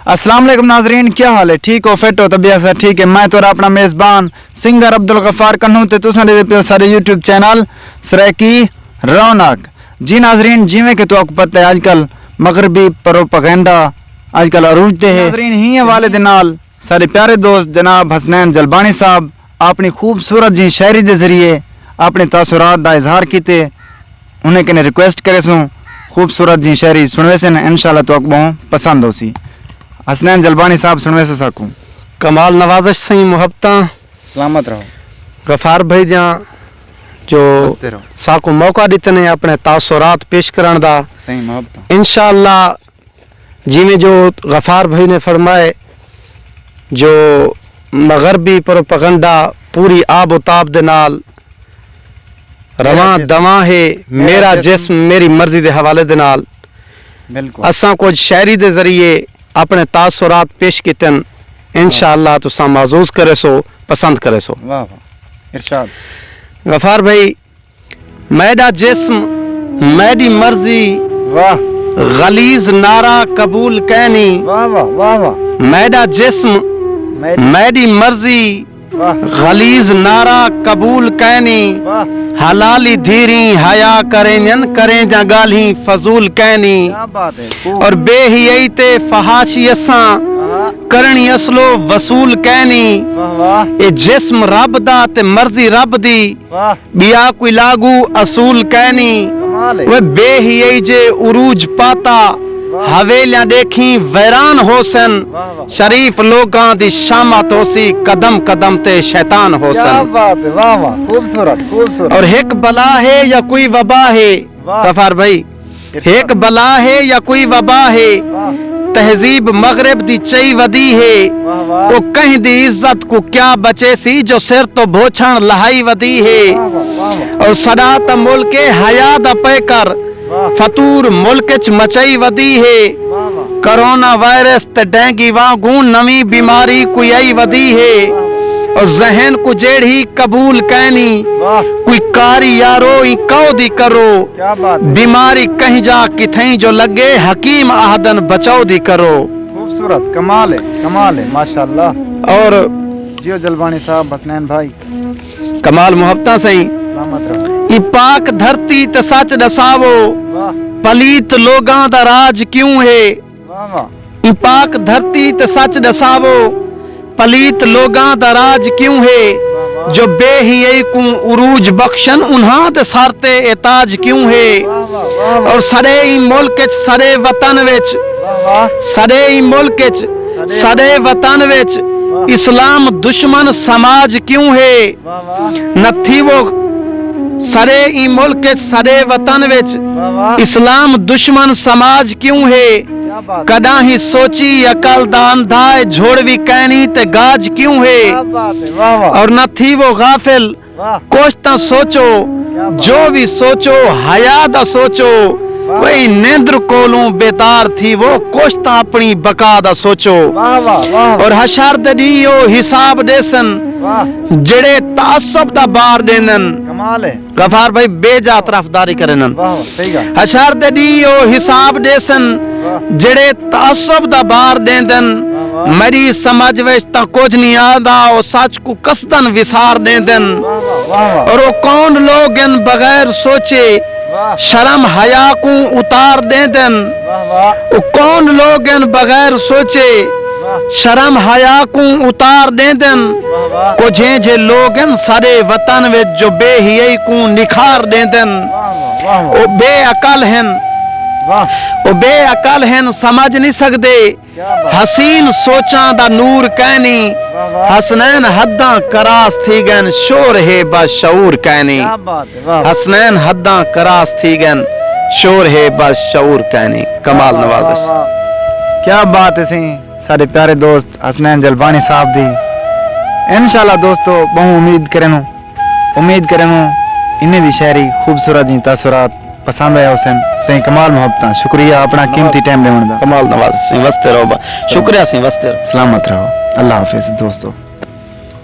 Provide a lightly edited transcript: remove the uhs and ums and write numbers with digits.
अस्सलाम वालेकुम नाजरीन, क्या हाल है? ठीक हो, फिट हो, तबीयत से ठीक है? मैं तो अपना मेज़बान सिंगर अब्दुल गफ्फार कन्नू ते तुसां दे पे सारे यूट्यूब चैनल सराकी रौनक। जी नाजरीन, जिवें कि तुहानू पता है आजकल मगरबी प्रोपेगेंडा आजकल अरूज ते है। नाजरीन ही हवाले दे नाल सारे प्यारे दोस्त जनाब हसनैन जलबानी साहब अपनी खूबसूरत जी शायरी के जरिए अपने तासुरात का इजहार किए। उन्हें कने रिक्वेस्ट करे सूँ खूबसूरत जी शायरी सुनवे से इंशाल्लाह तो बहुत पसंद हो सी। हसनैन जलबानी साहब सुनवे से साकू। कमाल नवाजिश सही मुहब्बत सलामत रहो। गफार भाई जहाँ जो साकू मौका दिते ने अपने तासुरात पेश करने दा सही मुहब्बत इंशाल्लाह जिमें जो गफार भाई ने फरमाए जो मगरबी प्रोपेगेंडा पूरी आब उताब दे नाल रवा दवा है मेरा जिस्म मेरी मर्जी दे हवाले दे नाल बिल्कुल असां कुछ शायरी दे जरिए अपने तासुरात पेश कीतन इंशाअल्लाह तुसां महसूस करे सो पसंद करे सो। वाह वाह इरशाद। गफार भाई मेरा जिस्म मेरी मर्जी वाह गलीज नारा कबूल कहनी। वाह वाह वाह वाह मेरा जिस्म मेरी मर्जी गलीज नारा कबूल कहनी। हलाली धीरी हया करें करें जा गाली फजूल कहनी। और बेहियई ते फहाशी असां करनी असलो वसूल कहनी। ए जिस्म रब दा ते मर्जी रब दी बिया कोई लागू असूल कहनी। वे बेहियई जे उरूज पाता हवेलियां देखी वैरान होसन। शरीफ लोगां दी शामत होसी कदम कदम ते शैतान होसन। वाह वाह खूबसूरत खूबसूरत। और एक बला है या कोई वबा है गफार भाई एक बला है या कोई वबा है तहजीब मगरब दी चई वदी है। वो कहीं दी इज्जत को क्या बचे सी जो सिर तो भोछण लहाई वदी है। और सदा त मुल्क हया दा पैकर फतूर मुल्क च मचई वदी है। कोरोना वायरस ते डेंगी वांगू नवी बीमारी कोई आई वदी है। और जहन को जेड़ी कबूल कहनी कोई कारी यारो ई कौदी करो। बीमारी कहीं जा किथई जो लगे हकीम आहदन बचाओ दी करो। खूबसूरत कमाल है माशाल्लाह। और जियो जलबानी साहब हसनैन भाई कमाल मुहब्बत सही सलामत रहो। ई पाक धरती ते सच दसावो पलीत लोगां दा राज क्यों है। ई पाक धरती ते सच दसावो पलीत लोगां दा राज क्यों है। जो बेहियई को उरूज बख्शन उन्हां ते सरते एताज क्यों है। और सरे ई मुल्क च सरे वतन विच सरे ई मुल्क च सरे वतन विच इस्लाम दुश्मन समाज क्यों है। नथी वो सरे ई मुल्क सरे वतन विच इस्लाम दुश्मन समाज क्यों है। कदा ही सोची अकल दा अंधा झोड़वी कहनी ते गाज क्यों है। और न थी वो गाफिल कुछ ता सोचो जो भी सोचो हया दा सोचो। वही नेंद्र कोलों बेदार थी वो कुछ ता अपनी बका दा सोचो। और हशर दे दियो हिसाब देसन जेड़े तासब दा बार देनन। गफार भाई बेजा तरफदारी करेनन। हशर दे दियो हिसाब देसन जेड़े तासब दा बार देंदन। मरी समझ विच ता कुछ नहीं आदा ओ सच को कसदन विसार देंदन। और वो कौन लोग इन बगैर सोचे शर्म हया को उतार देंदन। वो कौन लोग इन बगैर सोचे शर्म हया को उतार देंदन। कुछ जे लोग इन सारे वतन विच जो बेहियई को निखार देंदन। ओ बेअकल हैं वो बेअकल हैं समझ नहीं सकते हसीन सोचा दा नूर कहनी। हसनैन हद्दा करास थी गन शोर है बशऊर कहनी। हसनैन हद्दा करास थी गन शोर है बशऊर कहनी। कमाल नवाजिश। क्या बात है सी सारे प्यारे दोस्त हसनैन जलबानी साहब दी। इंशाल्लाह दोस्तों बहु उम्मीद करें इन्हें दी शायरी खूबसूरत जी तासुरात पसंद आया हुसैन सही कमाल मोहब्बत। शुक्रिया अपना कीमती टाइम देने का। कमाल नवाज सिंह वस्ते रहो शुक्रिया सिंह वस्ते सलामत रहो। अल्लाह हाफिज दोस्तों।